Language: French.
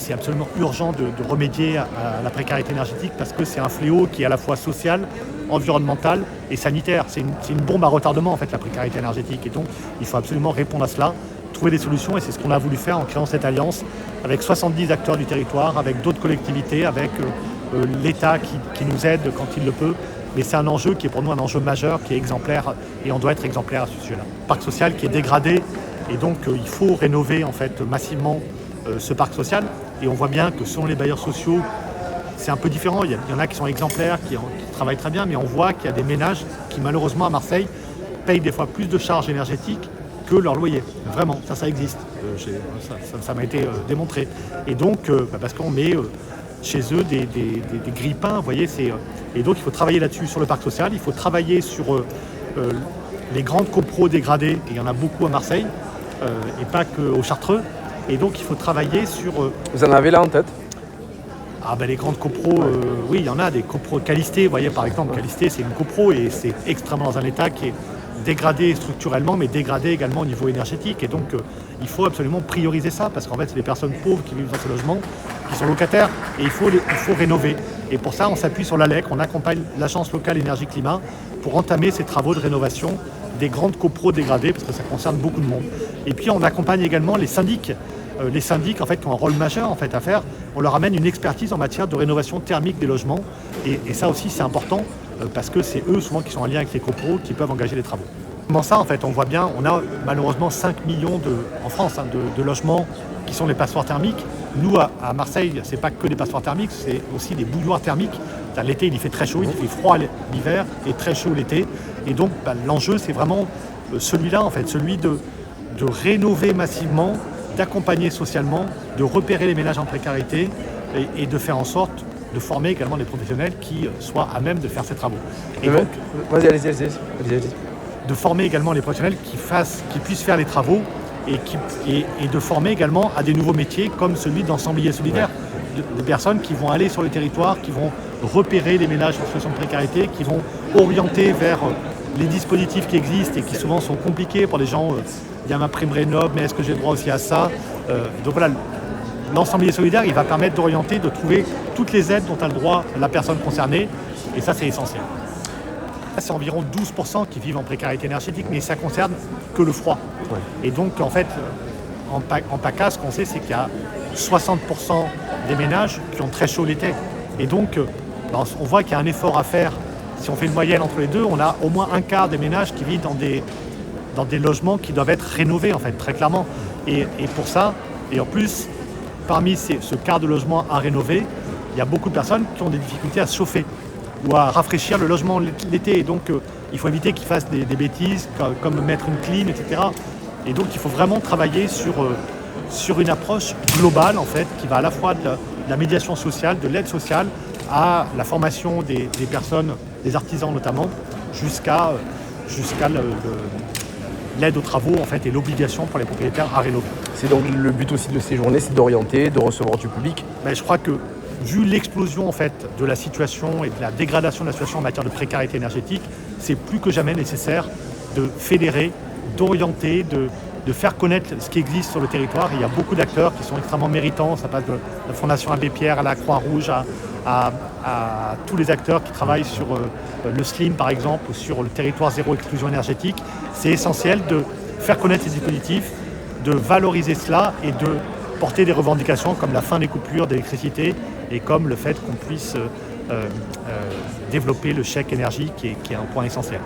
c'est absolument urgent de remédier à la précarité énergétique parce que c'est un fléau qui est à la fois social, environnemental et sanitaire. C'est une bombe à retardement en fait, la précarité énergétique. Et donc il faut absolument répondre à cela, trouver des solutions, et c'est ce qu'on a voulu faire en créant cette alliance avec 70 acteurs du territoire, avec d'autres collectivités, avec l'État qui nous aide quand il le peut. Mais c'est un enjeu qui est pour nous un enjeu majeur, qui est exemplaire, et on doit être exemplaire à ce sujet-là. Parc social qui est dégradé, et donc il faut rénover en fait massivement ce parc social. Et on voit bien que selon les bailleurs sociaux, c'est un peu différent. Il y en a qui sont exemplaires, qui travaillent très bien, mais on voit qu'il y a des ménages qui malheureusement à Marseille payent des fois plus de charges énergétiques que leur loyer. Vraiment, ça existe. Ça m'a été démontré. Et donc, parce qu'on met chez eux des grille-pains, vous voyez, et donc il faut travailler là-dessus sur le parc social, il faut travailler sur les grandes copros dégradées, et il y en a beaucoup à Marseille, et pas qu'au Chartreux, et donc il faut travailler sur... Vous en avez là en tête? Les grandes copros, oui, il y en a, des copros Calisté, vous voyez par exemple, Calisté c'est une copro, et c'est extrêmement dans un état qui est dégradé structurellement, mais dégradé également au niveau énergétique. Et donc, il faut absolument prioriser ça, parce qu'en fait, c'est des personnes pauvres qui vivent dans ces logements, qui sont locataires, et il faut rénover. Et pour ça, on s'appuie sur l'ALEC, on accompagne l'Agence locale énergie-climat pour entamer ces travaux de rénovation des grandes copros dégradées, parce que ça concerne beaucoup de monde. Et puis, on accompagne également les syndics. Les syndics, en fait, qui ont un rôle majeur en fait, à faire. On leur amène une expertise en matière de rénovation thermique des logements. Et ça aussi, c'est important, parce que c'est eux souvent qui sont en lien avec les copros qui peuvent engager les travaux. Comment ça, en fait, on voit bien, on a malheureusement 5 millions en France de logements qui sont des passoires thermiques. Nous, à Marseille, c'est pas que des passoires thermiques, c'est aussi des bouilloires thermiques. L'été, il fait très chaud, il fait froid l'hiver et très chaud l'été. Et donc, l'enjeu, c'est vraiment celui-là, en fait, celui de rénover massivement, d'accompagner socialement, de repérer les ménages en précarité et de faire en sorte de former également des professionnels qui soient à même de faire ces travaux. Et donc, vas-y, allez-y. De former également les professionnels qui puissent faire les travaux et de former également à des nouveaux métiers comme celui d'ensemblier solidaire. Des personnes qui vont aller sur le territoire, qui vont repérer les ménages en situation de précarité, qui vont orienter vers les dispositifs qui existent et qui souvent sont compliqués pour les gens. Il y a ma prime rénov', mais est-ce que j'ai le droit aussi à ça? Donc voilà, l'ensemblier solidaire, il va permettre d'orienter, de trouver toutes les aides dont a le droit la personne concernée, et ça c'est essentiel. C'est environ 12% qui vivent en précarité énergétique, mais ça ne concerne que le froid. Ouais. Et donc en fait, en PACA, ce qu'on sait, c'est qu'il y a 60% des ménages qui ont très chaud l'été. Et donc on voit qu'il y a un effort à faire. Si on fait une moyenne entre les deux, on a au moins un quart des ménages qui vivent dans des logements qui doivent être rénovés, en fait, très clairement. Et pour ça, et en plus, parmi ce quart de logements à rénover, il y a beaucoup de personnes qui ont des difficultés à se chauffer ou à rafraîchir le logement l'été. Et donc, il faut éviter qu'ils fassent des bêtises, comme mettre une clim, etc. Et donc, il faut vraiment travailler sur une approche globale, en fait, qui va à la fois de la médiation sociale, de l'aide sociale, à la formation des personnes, des artisans notamment, jusqu'à l'aide aux travaux en fait, et l'obligation pour les propriétaires à rénover. C'est donc le but aussi de ces journées, c'est d'orienter, de recevoir du public. Je crois que vu l'explosion en fait, de la situation et de la dégradation de la situation en matière de précarité énergétique, c'est plus que jamais nécessaire de fédérer, d'orienter, de faire connaître ce qui existe sur le territoire. Il y a beaucoup d'acteurs qui sont extrêmement méritants. Ça passe de la Fondation Abbé Pierre à la Croix-Rouge, à tous les acteurs qui travaillent sur le SLIM par exemple, ou sur le territoire zéro exclusion énergétique. C'est essentiel de faire connaître ces dispositifs, de valoriser cela et de porter des revendications comme la fin des coupures d'électricité et comme le fait qu'on puisse développer le chèque énergie qui est un point essentiel.